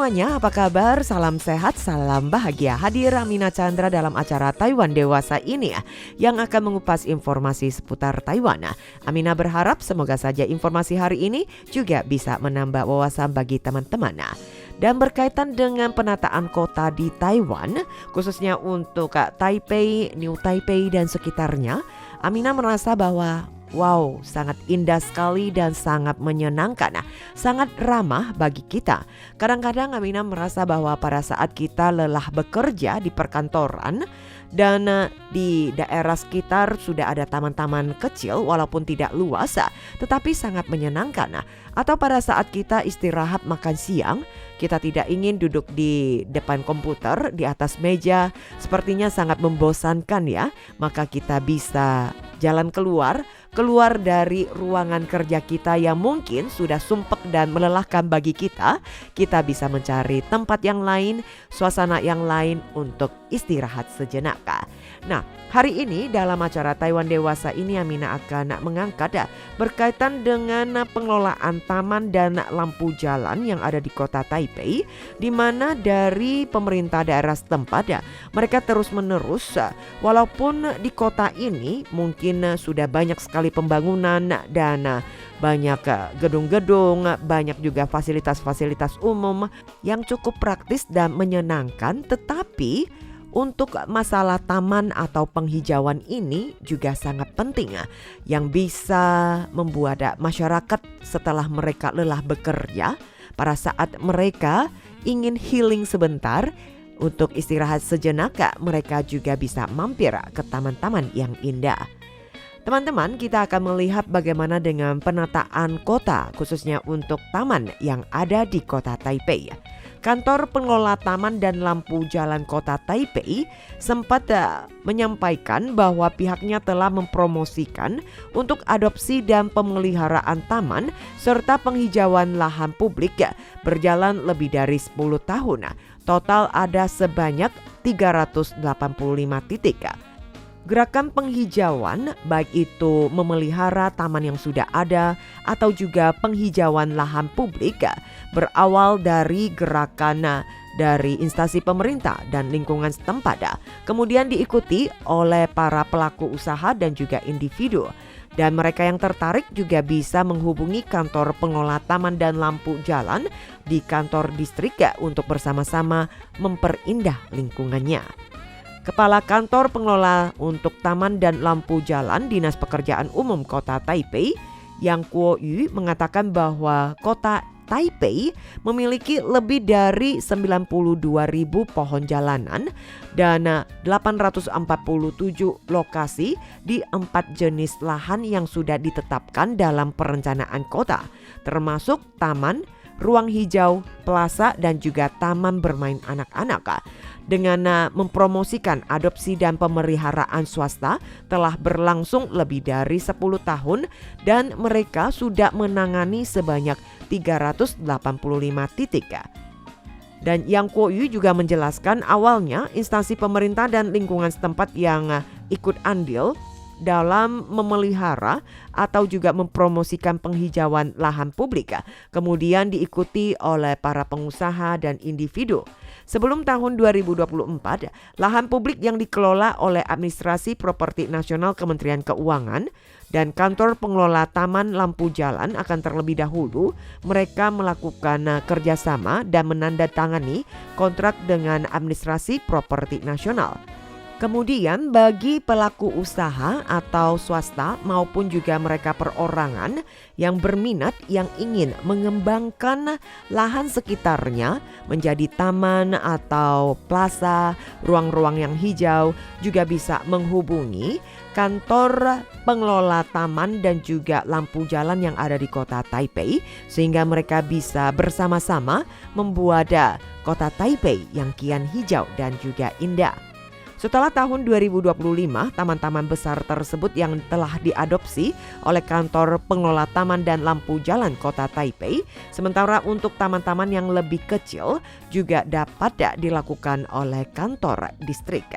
semuanya, apa kabar? Salam sehat, salam bahagia. Hadir Amina Chandra dalam acara Taiwan Dewasa ini yang akan mengupas informasi seputar Taiwan. Amina berharap semoga saja informasi hari ini juga bisa menambah wawasan bagi teman-teman. Dan berkaitan dengan penataan kota di Taiwan, khususnya untuk Taipei, New Taipei dan sekitarnya, Amina merasa bahwa wow, sangat indah sekali dan sangat menyenangkan. Sangat ramah bagi kita. Kadang-kadang Amina merasa bahwa pada saat kita lelah bekerja di perkantoran dan di daerah sekitar sudah ada taman-taman kecil walaupun tidak luas, tetapi sangat menyenangkan. Atau pada saat kita istirahat makan siang, kita tidak ingin duduk di depan komputer, di atas meja, sepertinya sangat membosankan ya. Maka kita bisa jalan keluar dari ruangan kerja kita yang mungkin sudah sumpek dan melelahkan bagi kita. Kita bisa mencari tempat yang lain, suasana yang lain untuk istirahat sejenak. Nah, hari ini dalam acara Taiwan Dewasa ini Amina akan mengangkat berkaitan dengan pengelolaan taman dan lampu jalan yang ada di kota Taipei, di mana dari pemerintah daerah setempat mereka terus-menerus, walaupun di kota ini mungkin sudah banyak sekali pembangunan dan banyak gedung-gedung, banyak juga fasilitas-fasilitas umum yang cukup praktis dan menyenangkan, tetapi untuk masalah taman atau penghijauan ini juga sangat penting yang bisa membuat masyarakat setelah mereka lelah bekerja, pada saat mereka ingin healing sebentar untuk istirahat sejenak, mereka juga bisa mampir ke taman-taman yang indah. Teman-teman, kita akan melihat bagaimana dengan penataan kota khususnya untuk taman yang ada di kota Taipei. Kantor pengelola taman dan lampu jalan kota Taipei sempat menyampaikan bahwa pihaknya telah mempromosikan untuk adopsi dan pemeliharaan taman serta penghijauan lahan publik berjalan lebih dari 10 tahun. Total ada sebanyak 385 titik. Gerakan penghijauan, baik itu memelihara taman yang sudah ada atau juga penghijauan lahan publik, berawal dari gerakan dari instansi pemerintah dan lingkungan setempat, kemudian diikuti oleh para pelaku usaha dan juga individu. Dan mereka yang tertarik juga bisa menghubungi kantor pengelola taman dan lampu jalan di kantor distrik untuk bersama-sama memperindah lingkungannya. Kepala Kantor Pengelola untuk Taman dan Lampu Jalan Dinas Pekerjaan Umum Kota Taipei, Yang Kuo Yu, mengatakan bahwa Kota Taipei memiliki lebih dari 92.000 pohon jalanan dan 847 lokasi di 4 jenis lahan yang sudah ditetapkan dalam perencanaan kota, termasuk taman, ruang hijau, plaza dan juga taman bermain anak-anak. Dengan mempromosikan adopsi dan pemeliharaan swasta telah berlangsung lebih dari 10 tahun dan mereka sudah menangani sebanyak 385 titik. Dan Yang Kuo Yu juga menjelaskan awalnya instansi pemerintah dan lingkungan setempat yang ikut andil dalam memelihara atau juga mempromosikan penghijauan lahan publik, kemudian diikuti oleh para pengusaha dan individu. Sebelum tahun 2024, lahan publik yang dikelola oleh Administrasi Properti Nasional Kementerian Keuangan dan Kantor Pengelola Taman Lampu Jalan akan terlebih dahulu mereka melakukan kerjasama dan menandatangani kontrak dengan Administrasi Properti Nasional. Kemudian bagi pelaku usaha atau swasta maupun juga mereka perorangan yang berminat yang ingin mengembangkan lahan sekitarnya menjadi taman atau plaza, ruang-ruang yang hijau juga bisa menghubungi kantor pengelola taman dan juga lampu jalan yang ada di kota Taipei sehingga mereka bisa bersama-sama membuat kota Taipei yang kian hijau dan juga indah. Setelah tahun 2025, taman-taman besar tersebut yang telah diadopsi oleh Kantor Pengelola Taman dan Lampu Jalan Kota Taipei, sementara untuk taman-taman yang lebih kecil juga dapat dilakukan oleh kantor distrik.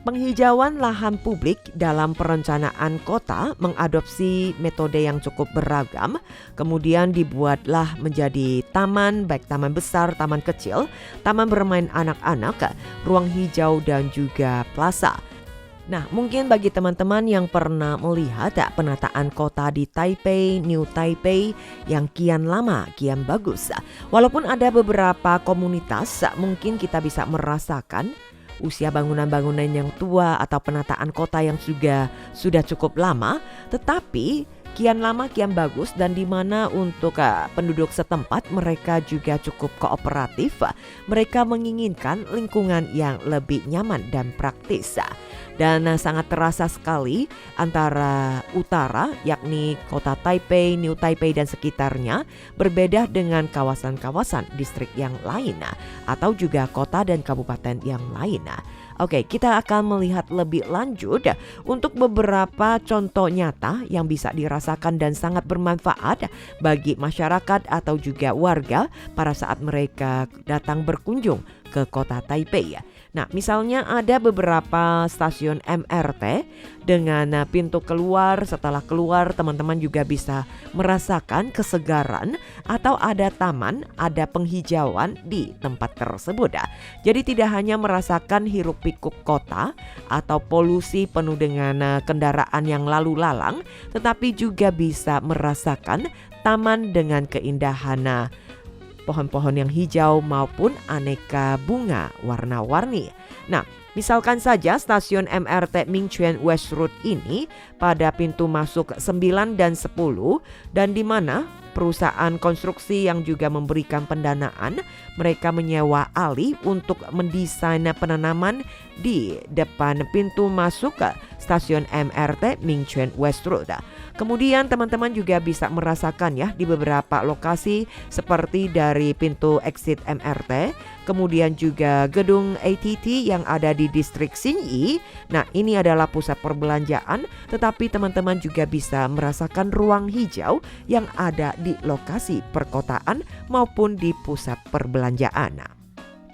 Penghijauan lahan publik dalam perencanaan kota mengadopsi metode yang cukup beragam, kemudian dibuatlah menjadi taman, baik taman besar, taman kecil, taman bermain anak-anak, ruang hijau dan juga plaza. Nah, mungkin bagi teman-teman yang pernah melihat penataan kota di Taipei, New Taipei yang kian lama, kian bagus. Walaupun ada beberapa komunitas, mungkin kita bisa merasakan usia bangunan-bangunan yang tua atau penataan kota yang sudah cukup lama, tetapi kian lama kian bagus dan di mana untuk penduduk setempat mereka juga cukup kooperatif. Mereka menginginkan lingkungan yang lebih nyaman dan praktis. Dan sangat terasa sekali antara utara yakni kota Taipei, New Taipei dan sekitarnya berbeda dengan kawasan-kawasan distrik yang lain atau juga kota dan kabupaten yang lain. Oke, kita akan melihat lebih lanjut untuk beberapa contoh nyata yang bisa dirasakan dan sangat bermanfaat bagi masyarakat atau juga warga pada saat mereka datang berkunjung ke kota Taipei. Nah, misalnya ada beberapa stasiun MRT dengan pintu keluar, setelah keluar teman-teman juga bisa merasakan kesegaran atau ada taman, ada penghijauan di tempat tersebut. Jadi tidak hanya merasakan hiruk pikuk kota atau polusi penuh dengan kendaraan yang lalu lalang, tetapi juga bisa merasakan taman dengan keindahan pohon-pohon yang hijau maupun aneka bunga warna-warni. Nah, misalkan saja stasiun MRT Mingchuan West Road ini pada pintu masuk 9 dan 10 dan di mana perusahaan konstruksi yang juga memberikan pendanaan, mereka menyewa ahli untuk mendesain penanaman di depan pintu masuk ke stasiun MRT Mingchuan West Road. Kemudian teman-teman juga bisa merasakan ya di beberapa lokasi seperti dari pintu exit MRT, kemudian juga gedung ATT yang ada di distrik Xinyi. Nah, ini adalah pusat perbelanjaan, tetapi teman-teman juga bisa merasakan ruang hijau yang ada di lokasi perkotaan maupun di pusat perbelanjaan.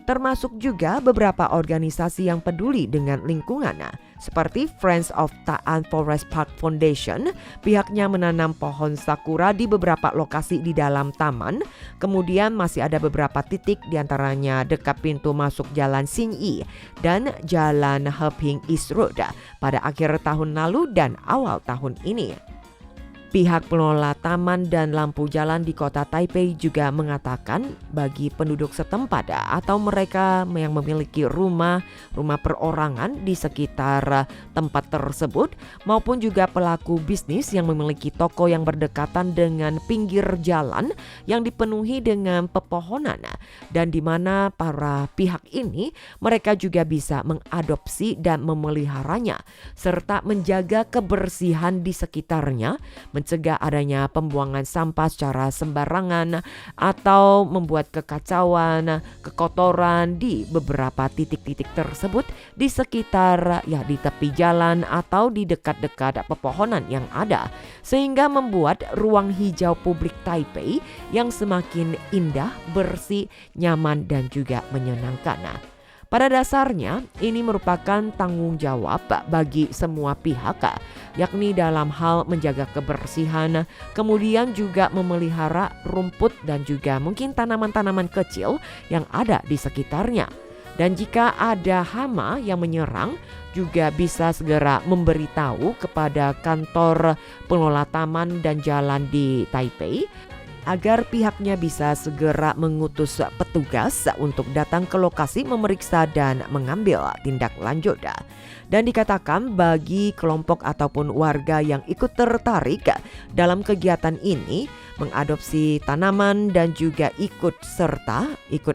Termasuk juga beberapa organisasi yang peduli dengan lingkungan, seperti Friends of Ta'an Forest Park Foundation. Pihaknya menanam pohon sakura di beberapa lokasi di dalam taman. Kemudian masih ada beberapa titik diantaranya dekat pintu masuk Jalan Xinyi dan Jalan Heping East Road pada akhir tahun lalu dan awal tahun ini. Pihak pengelola taman dan lampu jalan di kota Taipei juga mengatakan bagi penduduk setempat atau mereka yang memiliki rumah perorangan di sekitar tempat tersebut maupun juga pelaku bisnis yang memiliki toko yang berdekatan dengan pinggir jalan yang dipenuhi dengan pepohonan dan di mana para pihak ini mereka juga bisa mengadopsi dan memeliharanya serta menjaga kebersihan di sekitarnya, mencegah adanya pembuangan sampah secara sembarangan atau membuat kekacauan, kekotoran di beberapa titik-titik tersebut di sekitar di tepi jalan atau di dekat-dekat pepohonan yang ada, sehingga membuat ruang hijau publik Taipei yang semakin indah, bersih, nyaman dan juga menyenangkan. Pada dasarnya ini merupakan tanggung jawab bagi semua pihak, yakni dalam hal menjaga kebersihan, kemudian juga memelihara rumput dan juga mungkin tanaman-tanaman kecil yang ada di sekitarnya. Dan jika ada hama yang menyerang, juga bisa segera memberitahu kepada kantor pengelola taman dan jalan di Taipei agar pihaknya bisa segera mengutus petugas untuk datang ke lokasi memeriksa dan mengambil tindak lanjut. Dan dikatakan bagi kelompok ataupun warga yang ikut tertarik dalam kegiatan ini mengadopsi tanaman dan juga ikut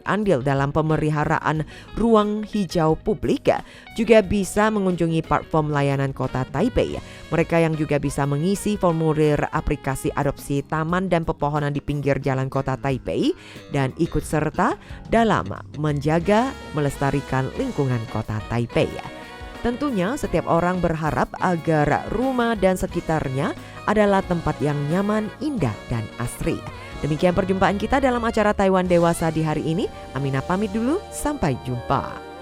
andil dalam pemeliharaan ruang hijau publik juga bisa mengunjungi platform layanan kota Taipei. Mereka yang juga bisa mengisi formulir aplikasi adopsi taman dan pepohonan di pinggir jalan kota Taipei dan ikut serta dalam menjaga melestarikan lingkungan kota Taipei. Tentunya setiap orang berharap agar rumah dan sekitarnya adalah tempat yang nyaman, indah, dan asri. Demikian perjumpaan kita dalam acara Taiwan Dewasa di hari ini. Amina pamit dulu, sampai jumpa.